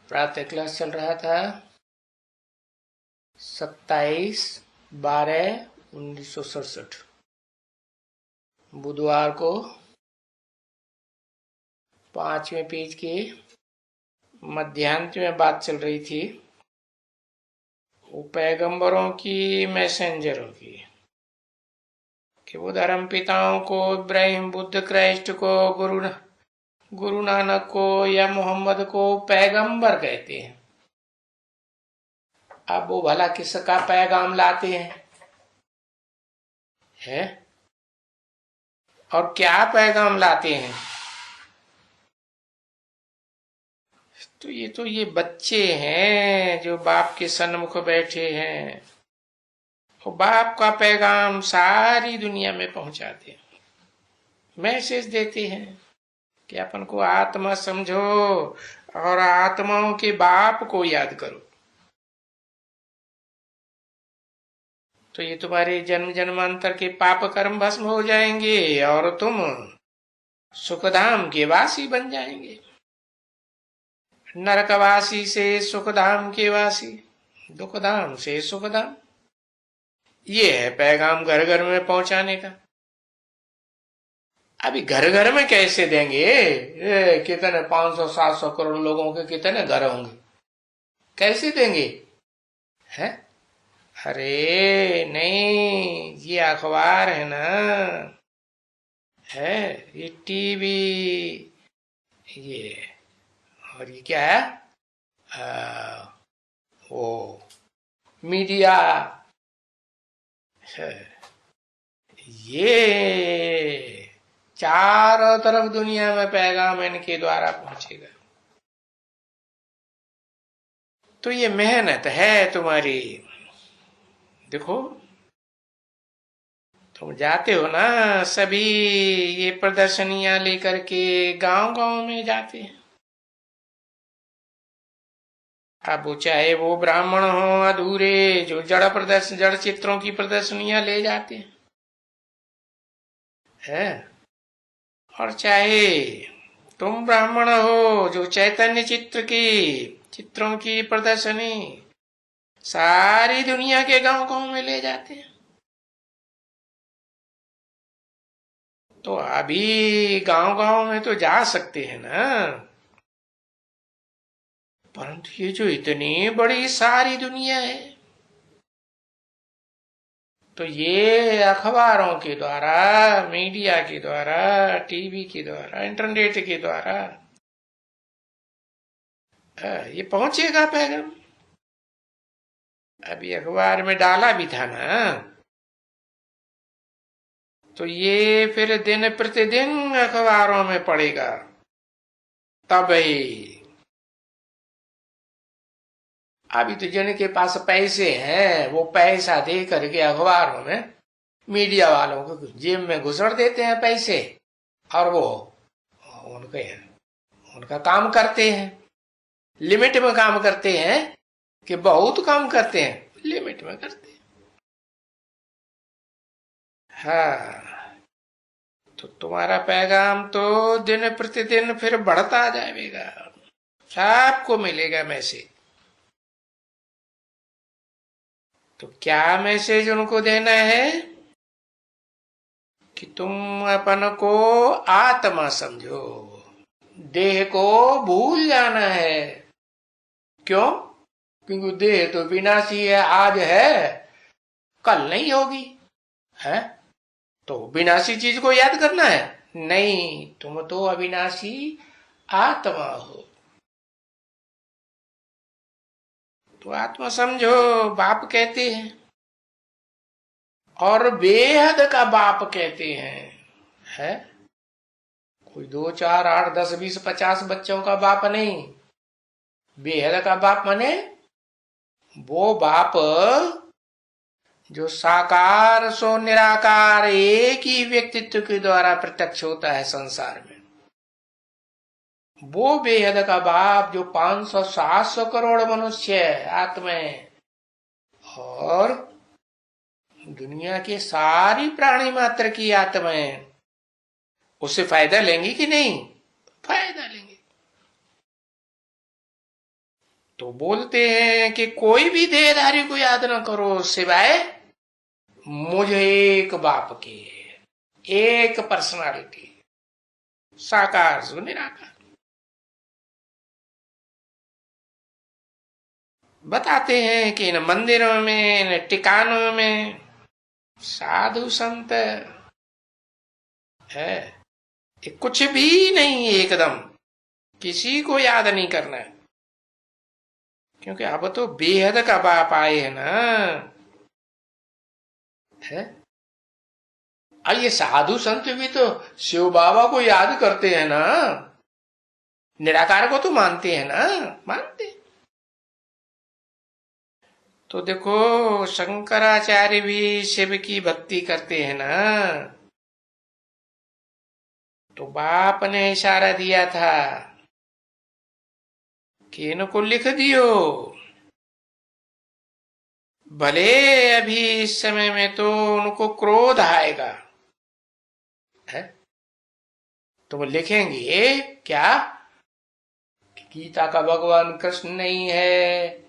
प्रातः क्लास चल रहा था 27/12/1967 बुधवार को 5वें पेज के मध्यांत में बात चल रही थी वो पैगंबरों की, मैसेंजरों की, कि वो धर्म पिताओं को, इब्राहिम, बुद्ध, क्राइस्ट को, गुरु नानक को या मोहम्मद को पैगंबर कहते हैं। अब वो भला किसका पैगाम लाते हैं और क्या पैगाम लाते हैं? तो ये बच्चे हैं जो बाप के सन्मुख बैठे हैं, वो बाप का पैगाम सारी दुनिया में पहुंचाते हैं, मैसेज देते हैं कि अपन को आत्मा समझो और आत्माओं के बाप को याद करो। तो ये तुम्हारे जन्म जन्मांतर के पाप कर्म भस्म हो जाएंगे और तुम सुखधाम के वासी बन जाएंगे। नरकवासी से सुखधाम के वासी, दुखधाम से सुखधाम। ये है पैगाम घर घर में पहुंचाने का। अभी घर घर में कैसे देंगे? कितने 500-700 करोड़ लोगों के कितने घर होंगे, कैसे देंगे? है? अरे नहीं, ये अखबार है ना, है ये टीवी, ये और ये क्या है? वो मीडिया है। ये चारों तरफ दुनिया में पैगाम इनके द्वारा पहुंचेगा। तो ये मेहनत है तुम्हारी। देखो, तुम जाते हो ना, सभी ये प्रदर्शनियां लेकर के गांव गांव में जाते हैं। अब वो चाहे वो ब्राह्मण हो अधूरे, जो जड़ चित्रों की प्रदर्शनियां ले जाते हैं, और चाहे तुम ब्राह्मण हो जो चैतन्य चित्रों की प्रदर्शनी सारी दुनिया के गांव गांव में ले जाते हैं। तो अभी गांव गांव में तो जा सकते हैं ना, परंतु ये जो इतनी बड़ी सारी दुनिया है, तो ये अखबारों के द्वारा, मीडिया के द्वारा, टीवी के द्वारा, इंटरनेट के द्वारा ये पहुंचेगा पैगाम। अभी अखबार में डाला भी था ना, तो ये फिर दिन प्रतिदिन अखबारों में पड़ेगा, तब ही। अभी तो जिनके पास पैसे हैं वो पैसा दे करके अखबारों में मीडिया वालों को जेब में घुसड़ देते हैं पैसे, और वो उनका काम करते हैं, लिमिट में काम करते हैं कि बहुत काम करते हैं, लिमिट में करते हैं। हाँ, तो तुम्हारा पैगाम तो दिन प्रतिदिन फिर बढ़ता जाएगा, सबको मिलेगा मैसेज। तो क्या मैसेज उनको देना है? कि तुम अपन को आत्मा समझो, देह को भूल जाना है। क्यों? क्योंकि देह तो विनाशी है, आज है कल नहीं होगी, है? तो विनाशी चीज को याद करना है? नहीं, तुम तो अविनाशी आत्मा हो। तो आत्मा समझो, बाप कहते हैं, और बेहद का बाप कहते हैं। कोई 2, 4, 8, 10, 20, 50 बच्चों का बाप नहीं, बेहद का बाप माने वो बाप जो साकार सो निराकार एक ही व्यक्तित्व के द्वारा प्रत्यक्ष होता है संसार में। वो बेहद का बाप जो 500-700 करोड़ मनुष्य आत्माएं और दुनिया के सारी प्राणी मात्र की आत्माएं, उससे फायदा लेंगी कि नहीं? फायदा लेंगे। तो बोलते हैं कि कोई भी देहधारी को याद ना करो सिवाय मुझे एक बाप के, एक पर्सनालिटी, साकार सो निराकार। बताते हैं कि इन मंदिरों में, इन टिकानों में साधु संत है, ये कुछ भी नहीं, एकदम किसी को याद नहीं करना है, क्योंकि अब तो बेहद का बाप आए हैं ना। है ये साधु संत भी तो शिव बाबा को याद करते हैं ना, निराकार को तो मानते हैं ना, मानते। तो देखो शंकराचार्य भी शिव की भक्ति करते हैं ना। तो बाप ने इशारा दिया था कि इनको लिख दियो, भले अभी इस समय में तो उनको क्रोध आएगा, है तो वो लिखेंगे क्या, गीता का भगवान कृष्ण नहीं है,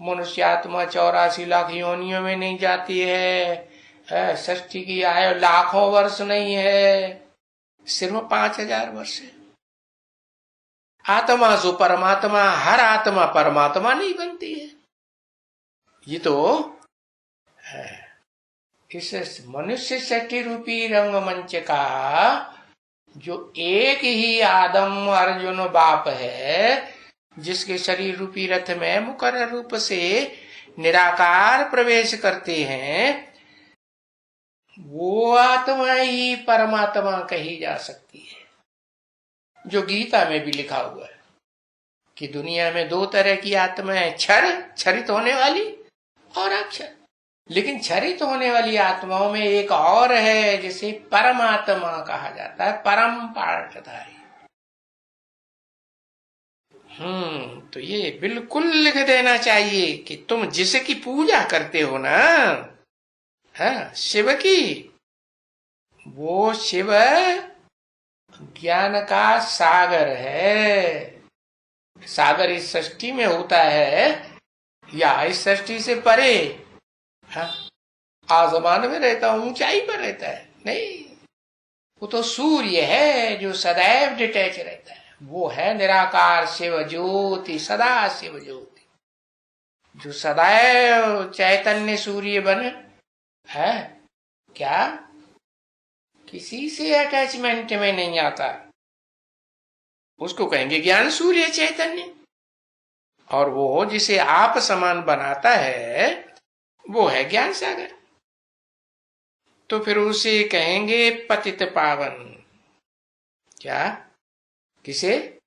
मनुष्य आत्मा 84 लाख योनियों में नहीं जाती है, षष्ठी की आयु लाखों वर्ष नहीं है, सिर्फ 5000 वर्ष है। आत्मा सो परमात्मा, हर आत्मा परमात्मा नहीं बनती है। ये तो इस मनुष्य षष्ठी रूपी रंगमंच का जो एक ही आदम अर्जुन बाप है, जिसके शरीर रूपी रथ में मुकर्रर रूप से निराकार प्रवेश करते हैं, वो आत्मा ही परमात्मा कही जा सकती है। जो गीता में भी लिखा हुआ है कि दुनिया में 2 तरह की आत्मा है, क्षरित होने वाली और अक्षर। लेकिन क्षरित होने वाली आत्माओं में एक और है जिसे परमात्मा कहा जाता है, परम पाठधारी। तो ये बिल्कुल लिख देना चाहिए कि तुम जिसकी पूजा करते हो ना, हाँ, शिव की, वो शिव ज्ञान का सागर है। सागर इस सृष्टि में होता है या इस सृष्टि से परे, हाँ, आसमान में रहता, ऊंचाई पर रहता है? नहीं, वो तो सूर्य है जो सदैव डिटैच रहता है। वो है निराकार शिव ज्योति, सदा शिव ज्योति, जो सदैव चैतन्य सूर्य बने है। क्या किसी से अटैचमेंट में नहीं आता, उसको कहेंगे ज्ञान सूर्य चैतन्य। और वो जिसे आप समान बनाता है वो है ज्ञान सागर। तो फिर उसे कहेंगे पतित पावन। क्या? किसे?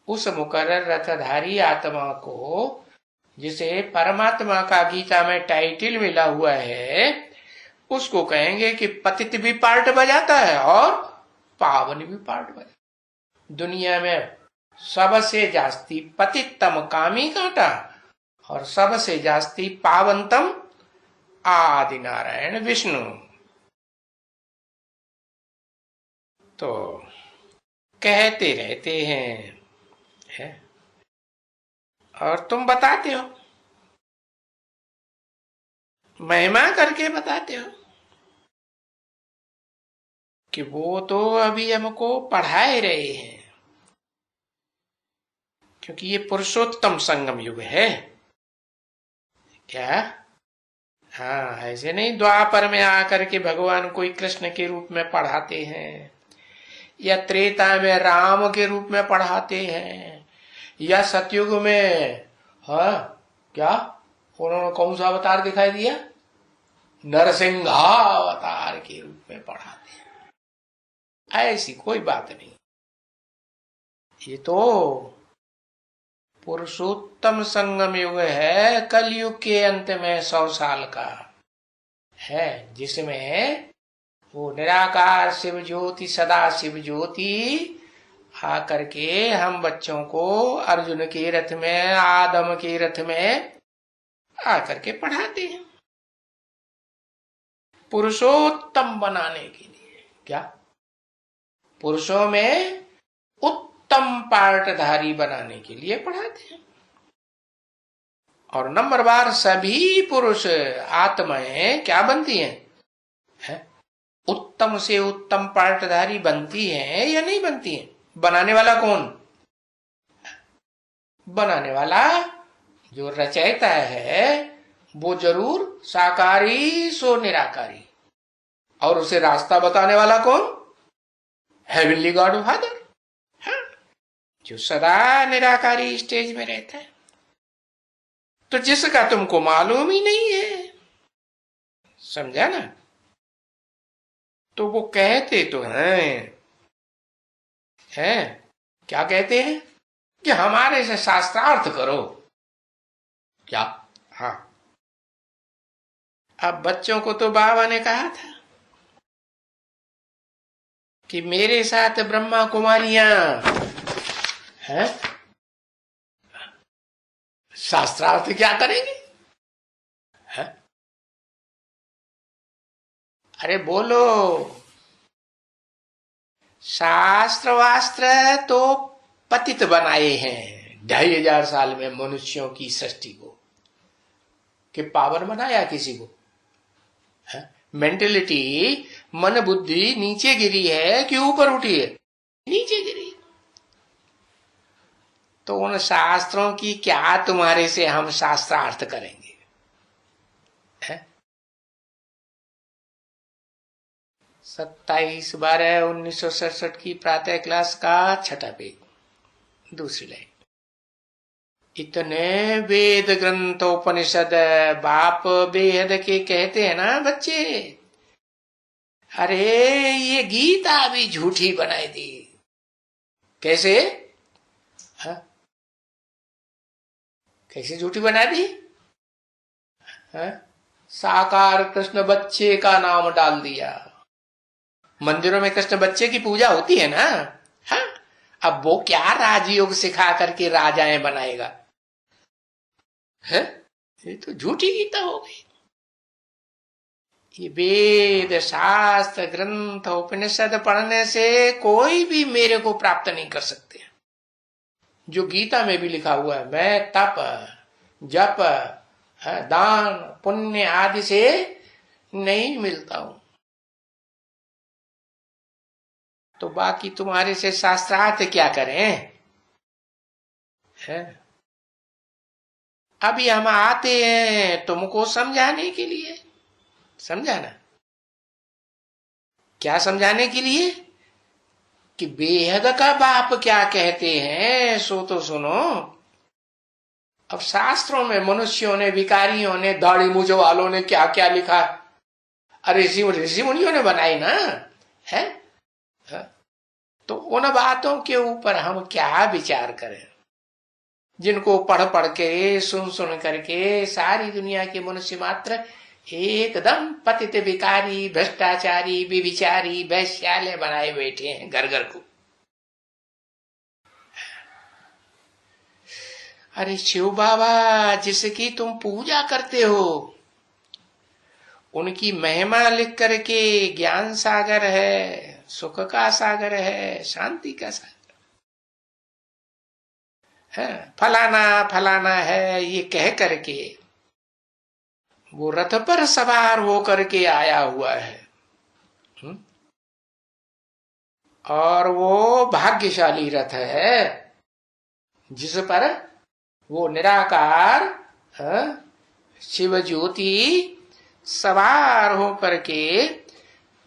उस मुकर्रर रथधारी आत्मा को, जिसे परमात्मा का गीता में टाइटल मिला हुआ है, उसको कहेंगे कि पतित भी पार्ट बजाता है और पावन भी पार्ट बजाता। दुनिया में सबसे जास्ती पतितम कामी कांटा और सबसे जास्ती पावनतम आदि नारायण विष्णु। तो कहते रहते हैं है? और तुम बताते हो, महिमा करके बताते हो कि वो तो अभी हमको पढ़ा ही रहे हैं, क्योंकि ये पुरुषोत्तम संगम युग है। क्या? हाँ, ऐसे नहीं द्वापर में आकर के भगवान कोई कृष्ण के रूप में पढ़ाते हैं, या त्रेता में राम के रूप में पढ़ाते हैं, या सतयुग में, हाँ क्या उन्होंने कौन सा अवतार दिखाई दिया, नरसिंहावतार के रूप में पढ़ाते हैं। ऐसी कोई बात नहीं। ये तो पुरुषोत्तम संगम युग है, कलयुग के अंत में 100 साल का है, जिसमें वो निराकार शिव ज्योति, सदा शिव ज्योति आकर के हम बच्चों को अर्जुन के रथ में, आदम के रथ में आकर के पढ़ाते हैं, पुरुषोत्तम बनाने के लिए। क्या? पुरुषों में उत्तम पार्टधारी बनाने के लिए पढ़ाते हैं। और नंबर बार सभी पुरुष आत्माएं क्या बनती हैं? है? उत्तम से उत्तम पार्टधारी बनती हैं या नहीं बनती हैं? बनाने वाला कौन? बनाने वाला जो रचयिता है वो जरूर साकारी सो निराकारी, और उसे रास्ता बताने वाला कौन? हेवनली गॉड फादर, हाँ, जो सदा निराकारी स्टेज में रहता है। तो जिसका तुमको मालूम ही नहीं है, समझा ना? तो वो कहते तो हैं क्या कहते हैं कि हमारे से शास्त्रार्थ करो। क्या? हाँ, अब बच्चों को तो बाबा ने कहा था कि मेरे साथ ब्रह्मा कुमारियां हैं, शास्त्रार्थ क्या करेंगे? है? अरे बोलो, शास्त्र वास्त्र तो पतित बनाए हैं 2500 साल में मनुष्यों की सृष्टि को, कि पावर बनाया किसी को? मेंटेलिटी, मन बुद्धि नीचे गिरी है कि ऊपर उठी है? नीचे गिरी। तो उन शास्त्रों की क्या तुम्हारे से हम शास्त्रार्थ करेंगे? है? 27/12/1967 की प्रातः क्लास का 6ठा पेज, दूसरी लाइन। इतने वेद ग्रंथ उपनिषद बाप बेहद के कहते हैं ना बच्चे, अरे ये गीता भी झूठी बनाई दी। कैसे? हा? कैसे झूठी बना दी? हा? साकार कृष्ण बच्चे का नाम डाल दिया। मंदिरों में कृष्ण बच्चे की पूजा होती है ना? हाँ, अब वो क्या राजयोग सिखा करके राजाएं बनाएगा? है? ये तो झूठी गीता हो गई। ये वेद शास्त्र ग्रंथ उपनिषद पढ़ने से कोई भी मेरे को प्राप्त नहीं कर सकते। जो गीता में भी लिखा हुआ है, मैं तप जप दान पुण्य आदि से नहीं मिलता हूं। तो बाकी तुम्हारे से शास्त्रार्थ क्या करें? है? अभी हम आते हैं तुमको समझाने के लिए, समझाना। क्या समझाने के लिए? कि बेहद का बाप क्या कहते हैं सो तो सुनो। अब शास्त्रों में मनुष्यों ने, विकारियों ने, दाढ़ी मूछ वालों ने क्या क्या लिखा, अरे ऋषि मुनियों ने बनाई ना, है? तो उन बातों के ऊपर हम क्या विचार करें, जिनको पढ़ पढ़ के सुन सुन करके सारी दुनिया के मनुष्य मात्र एकदम पतित विकारी भ्रष्टाचारी विविचारी वैश्यालय बनाए बैठे हैं घर घर को। अरे शिव बाबा जिसकी तुम पूजा करते हो, उनकी महिमा लिख करके ज्ञान सागर है, सुख का सागर है, शांति का सागर है, फलाना फलाना है, ये कह करके वो रथ पर सवार होकर के आया हुआ है। और वो भाग्यशाली रथ है जिस पर वो निराकार शिव ज्योति सवार होकर के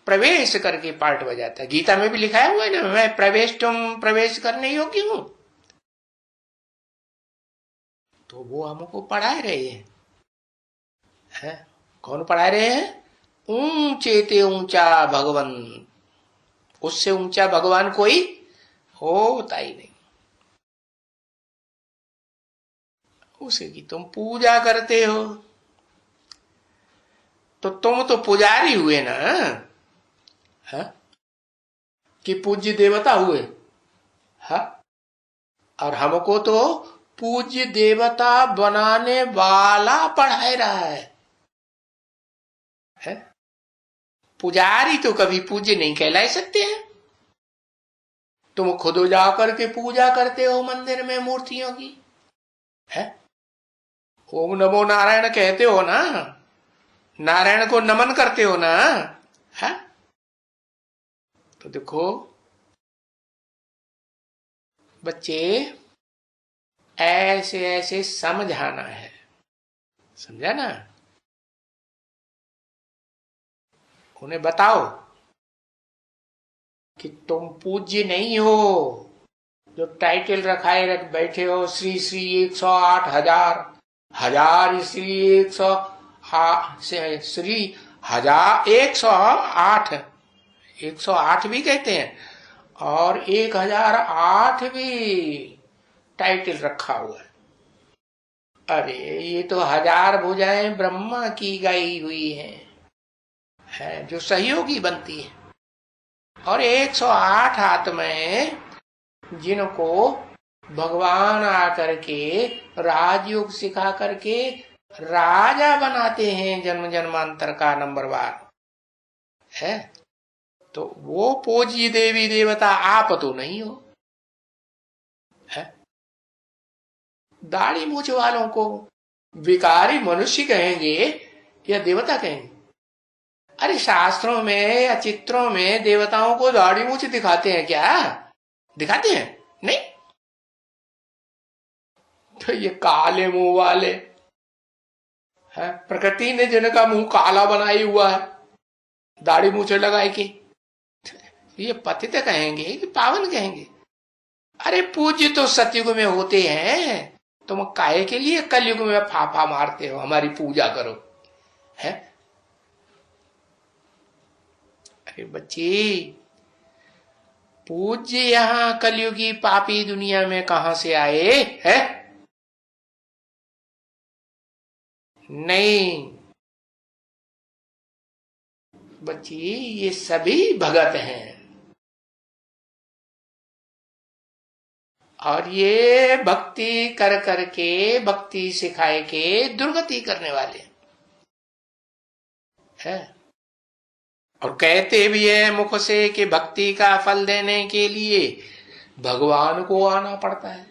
प्रवेश करके पाठ बजाता है। गीता में भी लिखा हुआ है ना, मैं प्रवेश करने योग्य हूं। तो वो हमको पढ़ा रहे हैं। कौन पढ़ा रहे हैं? ऊंचे ते ऊंचा भगवान, उससे ऊंचा भगवान कोई होता ही नहीं। उसे की तुम पूजा करते हो, तो तुम तो पुजारी हुए ना, हा? कि पूज्य देवता हुए। हा? और हमको तो पूज्य देवता बनाने वाला पढ़ाए रहा है? पुजारी तो कभी पूज्य नहीं कहला सकते हैं। तुम खुद जाकर के पूजा करते हो मंदिर में मूर्तियों की, है? ओम नमो नारायण कहते हो ना, नारायण को नमन करते हो ना, है? तो देखो बच्चे, ऐसे ऐसे समझाना है, समझा ना? उन्हें बताओ कि तुम पूज्य नहीं हो, जो टाइटल रखाए रख बैठे हो, श्री श्री 108,000, हजार श्री 100, श्री 1000, 108, 108 भी कहते हैं और 1008 भी टाइटल रखा हुआ है। अरे ये तो 1000 भुजाएं ब्रह्मा की गाई हुई है जो सहयोगी बनती है, और 108 आत्माएं जिनको भगवान आकर के राजयोग सिखा करके राजा बनाते हैं जन्म जन्मांतर का नंबरवार है। तो वो पूज्य देवी देवता आप तो नहीं हो, है? दाढ़ी मूछ वालों को विकारी मनुष्य कहेंगे या देवता कहेंगे? अरे शास्त्रों में या चित्रों में देवताओं को दाढ़ी मूछ दिखाते हैं क्या? दिखाते हैं? नहीं। तो ये काले मुंह वाले है, प्रकृति ने जिनका मुंह काला बनाई हुआ है दाढ़ी मूछे लगाए के, ये पतित कहेंगे कि पावन कहेंगे? अरे पूज्य तो सतयुग में होते हैं, तुम काहे के लिए कलयुग में फाफा मारते हो हमारी पूजा करो, है? अरे बच्ची, पूज्य यहां कलयुगी पापी दुनिया में कहां से आए है? नहीं बच्ची, ये सभी भगत हैं और ये भक्ति कर करके, भक्ति सिखाए के दुर्गति करने वाले हैं। और कहते भी है मुख से कि भक्ति का फल देने के लिए भगवान को आना पड़ता है,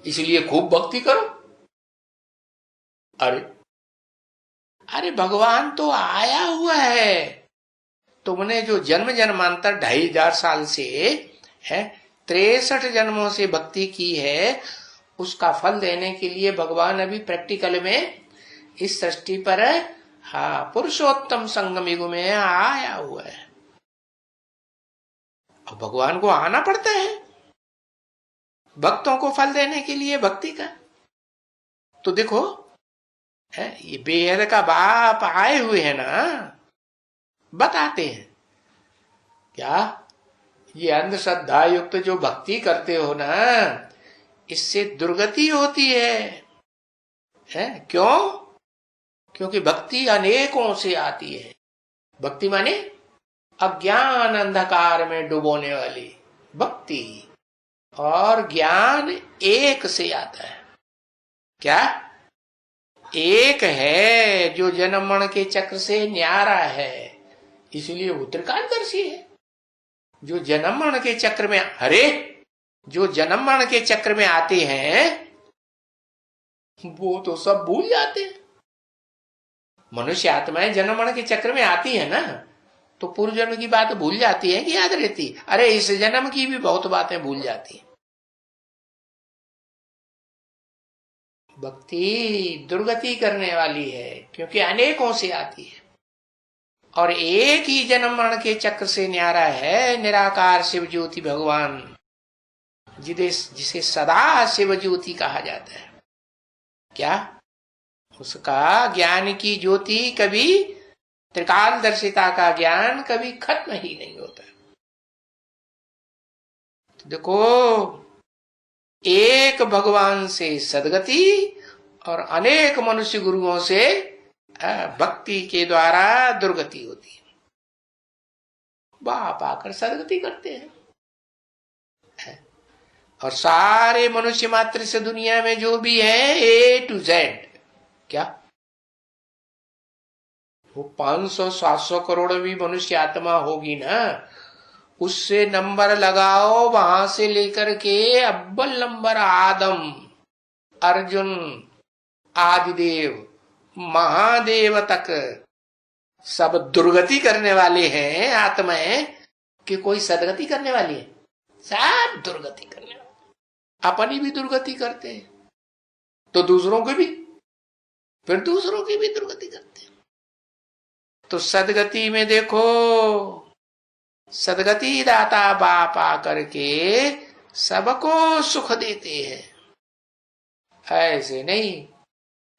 इसलिए खूब भक्ति करो। अरे अरे भगवान तो आया हुआ है, तुमने जो जन्म जन्मांतर 2500 साल से है, 63 जन्मों से भक्ति की है, उसका फल देने के लिए भगवान अभी प्रैक्टिकल में इस सृष्टि पर पुरुषोत्तम संगम युग में आया हुआ है। और भगवान को आना पड़ता है भक्तों को फल देने के लिए भक्ति का। तो देखो है, ये बेहद का बाप आए हुए हैं ना, बताते हैं क्या? ये अंधश्रद्धा युक्त जो भक्ति करते हो ना, इससे दुर्गति होती है? क्यों? क्योंकि भक्ति अनेकों से आती है। भक्ति माने अज्ञान अंधकार में डुबोने वाली भक्ति, और ज्ञान एक से आता है। क्या? एक है जो जन्म मरण के चक्र से न्यारा है, इसलिए वो त्रिकालदर्शी है। जो जन्म मरण के चक्र में, अरे जो जन्म मरण के चक्र में आते हैं वो तो सब भूल जाते हैं। मनुष्य आत्माएं जन्म मरण के चक्र में आती है ना, तो पूर्व जन्म की बात भूल जाती है कि याद रहती? अरे इस जन्म की भी बहुत बातें भूल जाती है। भक्ति दुर्गति करने वाली है क्योंकि अनेकों से आती है, और एक ही जन्म मरण के चक्र से न्यारा है निराकार शिव ज्योति भगवान, जिसे सदा शिव ज्योति कहा जाता है। क्या? उसका ज्ञान की ज्योति कभी, त्रिकालदर्शिता का ज्ञान कभी खत्म ही नहीं होता। तो देखो, एक भगवान से सदगति और अनेक मनुष्य गुरुओं से भक्ति के द्वारा दुर्गति होती है। बाप आकर सदगति करते हैं। और सारे मनुष्य मात्र से दुनिया में जो भी है A to Z, क्या वो 500-700 करोड़ भी मनुष्य आत्मा होगी ना, उससे नंबर लगाओ, वहां से लेकर के अव्वल नंबर आदम, अर्जुन, आदिदेव महादेव तक सब दुर्गति करने वाले हैं आत्माएं, कि कोई सदगति करने वाली है? सब दुर्गति करने वाले। अपनी भी दुर्गति करते हैं तो दूसरों की भी, फिर दूसरों की भी दुर्गति करते हैं। तो सदगति में देखो, सदगति दाता बाप आकर के सबको सुख देते हैं। ऐसे नहीं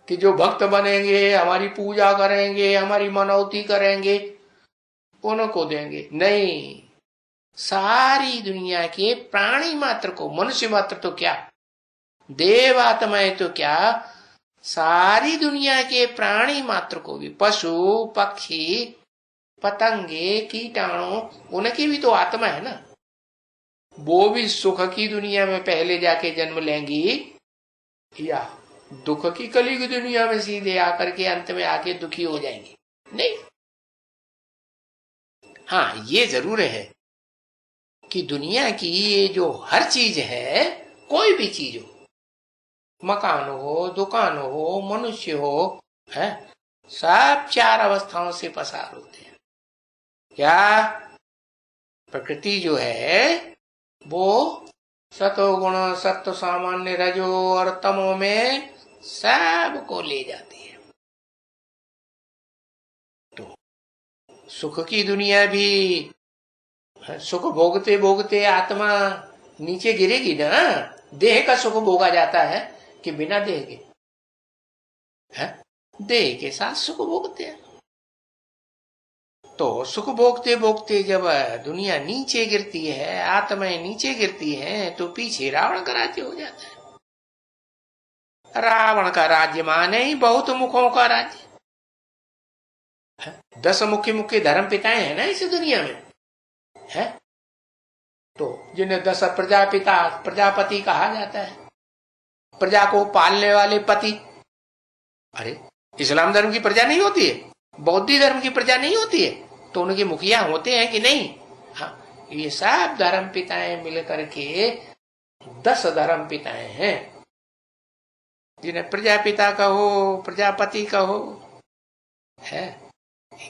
कि जो भक्त बनेंगे, हमारी पूजा करेंगे, हमारी मनौती करेंगे, उनको देंगे। नहीं, सारी दुनिया के प्राणी मात्र को, मनुष्य मात्र तो क्या, देव आत्माएं तो क्या, सारी दुनिया के प्राणी मात्र को भी, पशु पक्षी पतंगे कीटाणु, उनकी भी तो आत्मा है ना। वो भी सुख की दुनिया में पहले जाके जन्म लेंगी या दुख की कली की दुनिया में सीधे आकर के अंत में आके दुखी हो जाएंगे? नहीं। हाँ, ये जरूर है कि दुनिया की ये जो हर चीज है, कोई भी चीज हो, मकान हो, दुकान हो, मनुष्य हो, है, सब चार अवस्थाओं से पसार होते हैं। क्या? प्रकृति जो है वो सतो गुण सत्व सामान्य रजो और तमो में सबको ले जाती है। तो सुख की दुनिया भी, सुख भोगते भोगते आत्मा नीचे गिरेगी ना। देह का सुख भोगा जाता है कि बिना देह के? देह के साथ सुख भोगते हैं। तो सुख भोगते भोगते जब दुनिया नीचे गिरती है, आत्माएं नीचे गिरती हैं, तो पीछे रावण का राज्य हो जाता है। रावण का राज्य माने ही बहुत मुखों का राज्य। 10 मुख्य मुख्य धर्म पिताएं हैं ना इस दुनिया में, है? तो जिन्हें 10 प्रजापिता, प्रजापति कहा जाता है, प्रजा को पालने वाले पति। अरे, इस्लाम धर्म की प्रजा नहीं होती है? बौद्ध धर्म की प्रजा नहीं होती है? तो उनके मुखिया होते हैं कि नहीं? हाँ, ये सब धर्म पिताएं मिलकर के 10 धर्म पिताएं हैं, जिन्हें प्रजापिता कहो, प्रजापति कहो, है।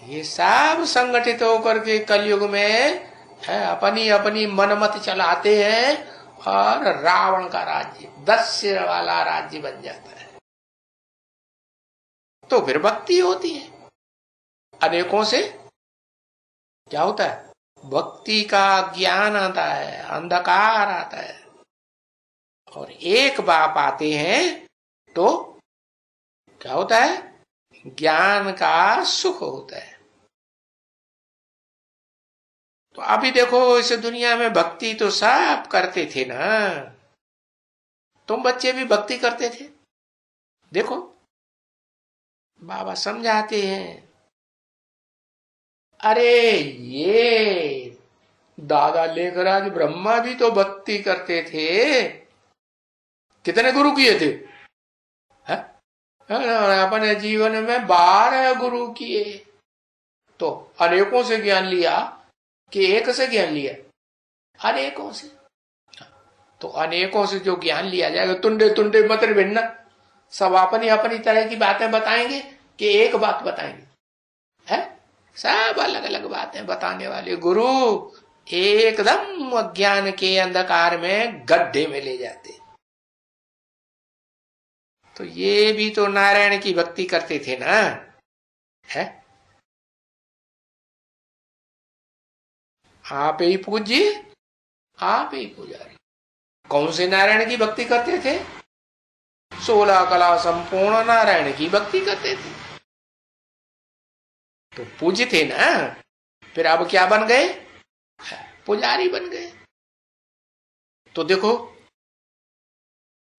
ये सब संगठित होकर के कलयुग में है, अपनी अपनी मनमत चलाते हैं और रावण का राज्य, 10 सिर वाला राज्य बन जाता है। तो फिर भक्ति होती है अनेकों से। क्या होता है? भक्ति का ज्ञान आता है, अंधकार आता है, और एक बाप आते हैं तो क्या होता है? ज्ञान का सुख होता है। तो अभी देखो, इस दुनिया में भक्ति तो सब करते थे ना। तुम बच्चे भी भक्ति करते थे। देखो, बाबा समझाते हैं। अरे, ये दादा लेखराज ब्रह्मा भी तो भक्ति करते थे। कितने गुरु किए थे? अपने जीवन में 12 गुरु किए। तो अनेकों से ज्ञान लिया कि एक से ज्ञान लिया? अनेकों से। तो अनेकों से जो ज्ञान लिया जाएगा, तुंडे तुंडे मत भिन्ना, सब अपनी अपनी तरह की बातें बताएंगे कि एक बात बताएंगे? है, सब अलग अलग बातें बताने वाले गुरु एकदम अज्ञान के अंधकार में गड्ढे में ले जाते। तो ये भी तो नारायण की भक्ति करते थे ना, है? आप ही पूज्य, आप ही पुजारी। कौन से नारायण की भक्ति करते थे? 16 कला संपूर्ण नारायण की भक्ति करते थे। तो पूज्य थे ना। फिर अब क्या बन गए? पुजारी बन गए। तो देखो,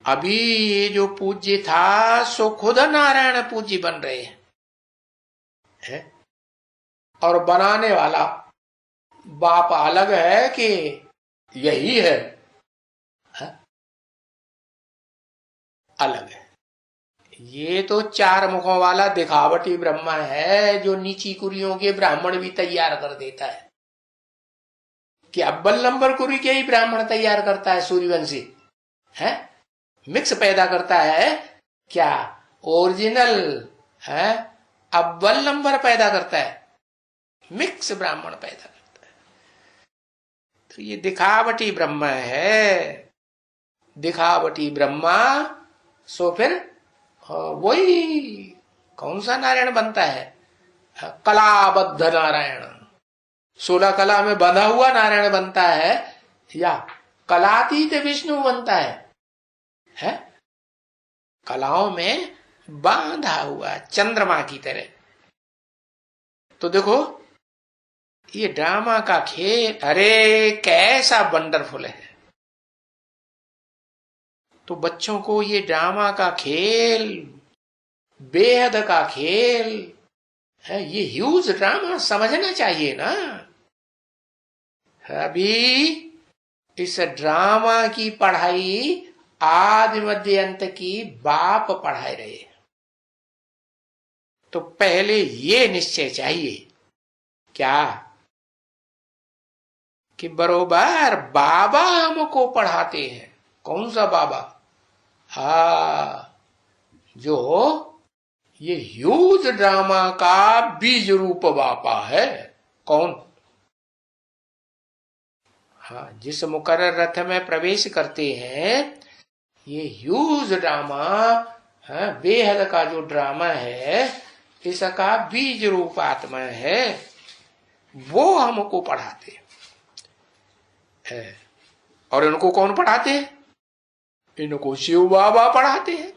अभी ये जो पूज्य था सो खुद नारायण पूज्य बन रहे हैं, है? और बनाने वाला बाप अलग है कि यही है? अलग है। ये तो 4 मुखों वाला दिखावटी ब्रह्मा है, जो नीची कुरियों के ब्राह्मण भी तैयार कर देता है। कि अव्वल नंबर कुरी के ही ब्राह्मण तैयार करता है, सूर्यवंशी है, मिक्स पैदा करता है क्या? ओरिजिनल है अव्वल नंबर पैदा करता है, मिक्स ब्राह्मण पैदा करता है। तो ये दिखावटी ब्रह्मा है, दिखावटी ब्रह्मा। सो फिर वही कौन सा नारायण बनता है? कलाबद्ध नारायण, 16 कला में बंधा हुआ नारायण बनता है, या कलातीत विष्णु बनता है? कलाओं में बांधा हुआ चंद्रमा की तरह। तो देखो ये ड्रामा का खेल, अरे कैसा वंडरफुल है। तो बच्चों को ये ड्रामा का खेल, बेहद का खेल है, ये ह्यूज ड्रामा समझना चाहिए ना। अभी इस ड्रामा की पढ़ाई आदि मध्य अंत की बाप पढ़ाए रहे। तो पहले ये निश्चय चाहिए क्या कि बरोबर बाबा हमको पढ़ाते हैं। कौन सा बाबा? जो ये ह्यूज ड्रामा का बीज रूप बापा है। कौन? जिस मुकर्रर रथ में प्रवेश करते हैं, ये ह्यूज ड्रामा बेहद का जो ड्रामा है, इसका बीज रूप आत्मा है, वो हमको पढ़ाते हैं। और इनको कौन पढ़ाते हैं? इनको शिव बाबा पढ़ाते हैं।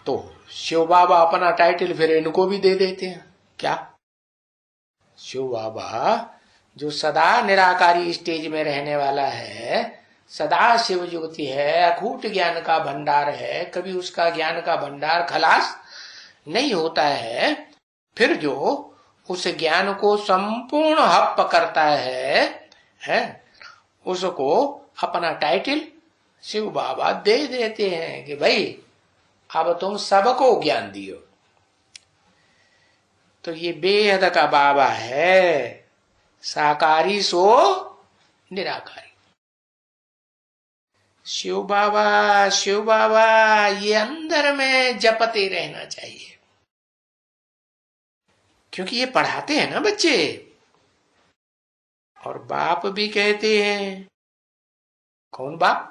तो शिव बाबा अपना टाइटल फिर इनको भी दे देते हैं। क्या? शिव बाबा जो सदा निराकारी स्टेज में रहने वाला है, सदा शिव ज्योति है, अखूट ज्ञान का भंडार है, कभी उसका ज्ञान का भंडार खलास नहीं होता है। फिर जो उस ज्ञान को संपूर्ण हप करता है उसको अपना टाइटल शिव बाबा दे देते हैं कि भाई अब तुम सबको ज्ञान दियो। तो ये बेहद का बाबा है, साकारी सो निराकारी। शिव बाबा ये अंदर में जपते रहना चाहिए, क्योंकि ये पढ़ाते हैं ना बच्चे। और बाप भी कहते हैं। कौन बाप?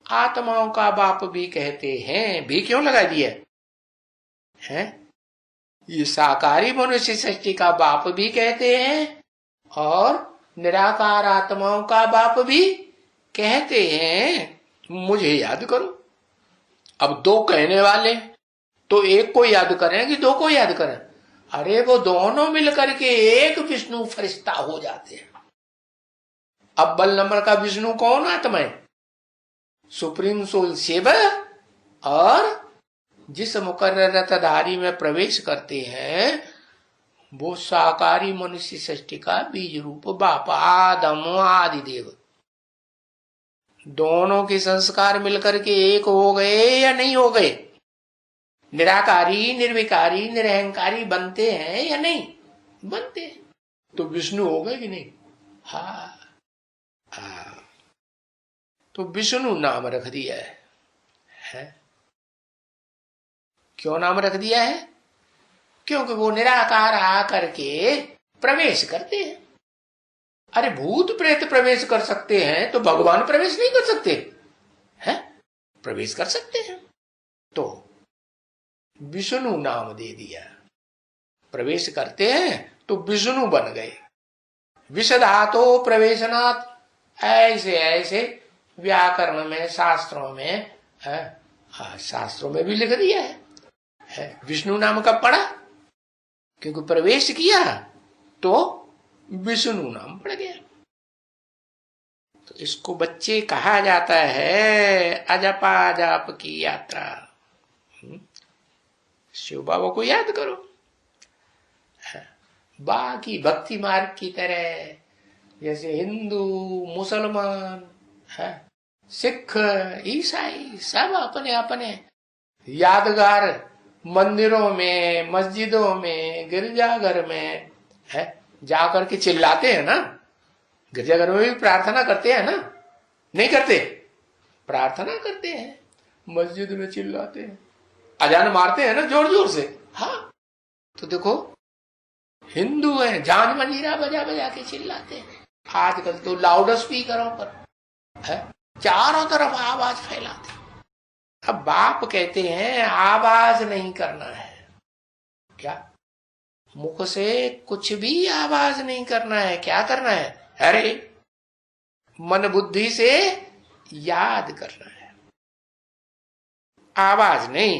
आत्माओं का बाप भी कहते हैं। भी क्यों लगा दिया है? ये साकारी मनुष्य सृष्टि का बाप भी कहते हैं और निराकार आत्माओं का बाप भी कहते हैं। मुझे याद करो। अब दो कहने वाले, तो एक को याद करें कि दो को याद करें? अरे वो दोनों मिलकर के एक विष्णु फरिश्ता हो जाते हैं। अव्वल नंबर का विष्णु कौन? आत्मा है, सुप्रीम सोल शिव। और जिस मुकर्रर रथधारी में प्रवेश करते हैं वो साकारी मनुष्य सृष्टि का बीज रूप बाप आदम आदि देव। दोनों के संस्कार मिलकर के एक हो गए या नहीं हो गए? निराकारी, निर्विकारी, निरहंकारी बनते हैं या नहीं बनते? तो विष्णु हो गए कि नहीं? हाँ। तो विष्णु नाम रख दिया है। क्यों नाम रख दिया है? क्योंकि वो निराकार आकर के प्रवेश करते हैं। अरे भूत प्रेत प्रवेश कर सकते हैं तो भगवान प्रवेश नहीं कर सकते हैं? प्रवेश कर सकते हैं। तो विष्णु नाम दे दिया। प्रवेश करते हैं तो विष्णु बन गए। विषधातो प्रवेशनात्, ऐसे ऐसे व्याकरण में, शास्त्रों में शास्त्रों में भी लिख दिया है। विष्णु नाम कब पड़ा? क्योंकि प्रवेश किया तो विष्णु नाम पड़ गया। तो इसको बच्चे कहा जाता है अजपाजाप की यात्रा। शिव बाबा को याद करो। बाकी भक्ति मार्ग की तरह जैसे हिंदू, मुसलमान, सिख, ईसाई सब अपने अपने यादगार मंदिरों में, मस्जिदों में, गिरजाघर में जाकर के चिल्लाते हैं ना। गिरजाघर में भी प्रार्थना करते हैं ना? नहीं करते? प्रार्थना करते हैं, मस्जिद में चिल्लाते हैं, अजान मारते हैं ना जोर जोर से। हाँ, तो देखो हिंदू हैं, जान मंजीरा बजा बजा के चिल्लाते हैं। आजकल तो लाउड स्पीकरों पर है, चारों तरफ आवाज फैलाते। अब बाप कहते हैं आवाज नहीं करना है, क्या मुख से कुछ भी आवाज नहीं करना है, क्या करना है? अरे मन बुद्धि से याद करना है, आवाज नहीं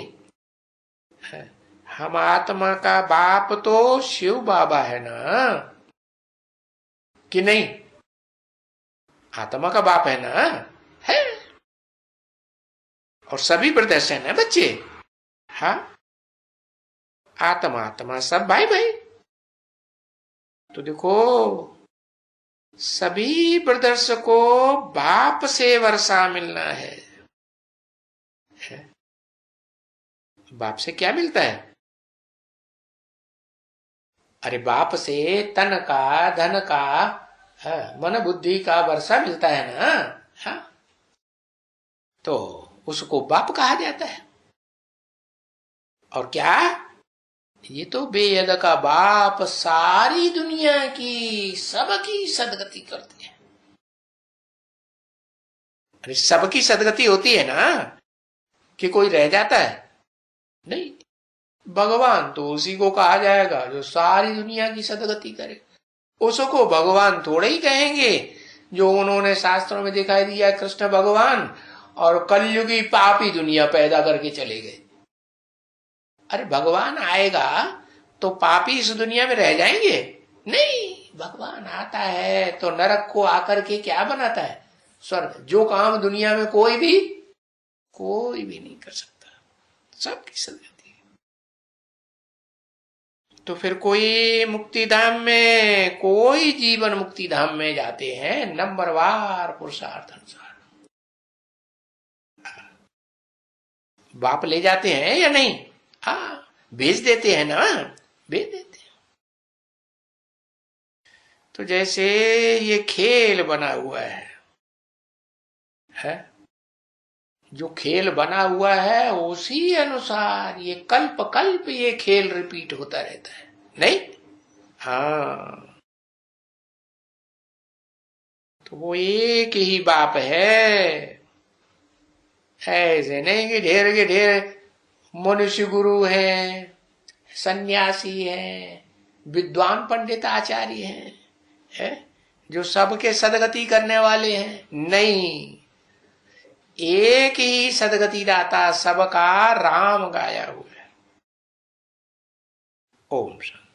है। हम आत्मा का बाप तो शिव बाबा है ना, कि नहीं? आत्मा का बाप है ना, है। और सभी प्रदर्शन है बच्चे। हाँ, आत्मा आत्मा सब भाई भाई। तो देखो सभी ब्रदर्स को बाप से वर्षा मिलना है। बाप से क्या मिलता है? अरे बाप से तन का, धन का, मन बुद्धि का वर्षा मिलता है ना। हाँ, तो उसको बाप कहा जाता है। और क्या, ये तो बेयद का बाप सारी दुनिया की सबकी सदगति करते हैं। अरे सबकी सदगति होती है ना, कि कोई रह जाता है? नहीं, भगवान तो उसी को कहा जाएगा जो सारी दुनिया की सदगति करे। उसको भगवान थोड़े ही कहेंगे जो उन्होंने शास्त्रों में दिखाई दिया कृष्ण भगवान और कलयुगी पापी दुनिया पैदा करके चले गए। अरे भगवान आएगा तो पापी इस दुनिया में रह जाएंगे? नहीं, भगवान आता है तो नरक को आकर के क्या बनाता है? स्वर्ग। जो काम दुनिया में कोई भी नहीं कर सकता, सबकी सदगति। तो फिर कोई मुक्ति धाम में, कोई जीवन मुक्ति धाम में जाते हैं नंबरवार पुरुषार्थ अनुसार। बाप ले जाते हैं या नहीं? हाँ, भेज देते हैं ना, भेज देते हैं। तो जैसे ये खेल बना हुआ है? जो खेल बना हुआ है उसी अनुसार ये कल्प कल्प ये खेल रिपीट होता रहता है, नहीं? हाँ, तो वो एक ही बाप है। ऐसे नहीं कि ढेर के ढेर मनुष्य गुरु हैं, सन्यासी हैं, विद्वान पंडित आचार्य हैं, जो सबके सदगति करने वाले हैं। नहीं, एक ही सदगति दाता सबका राम गाया हुआ है। ओम शांति।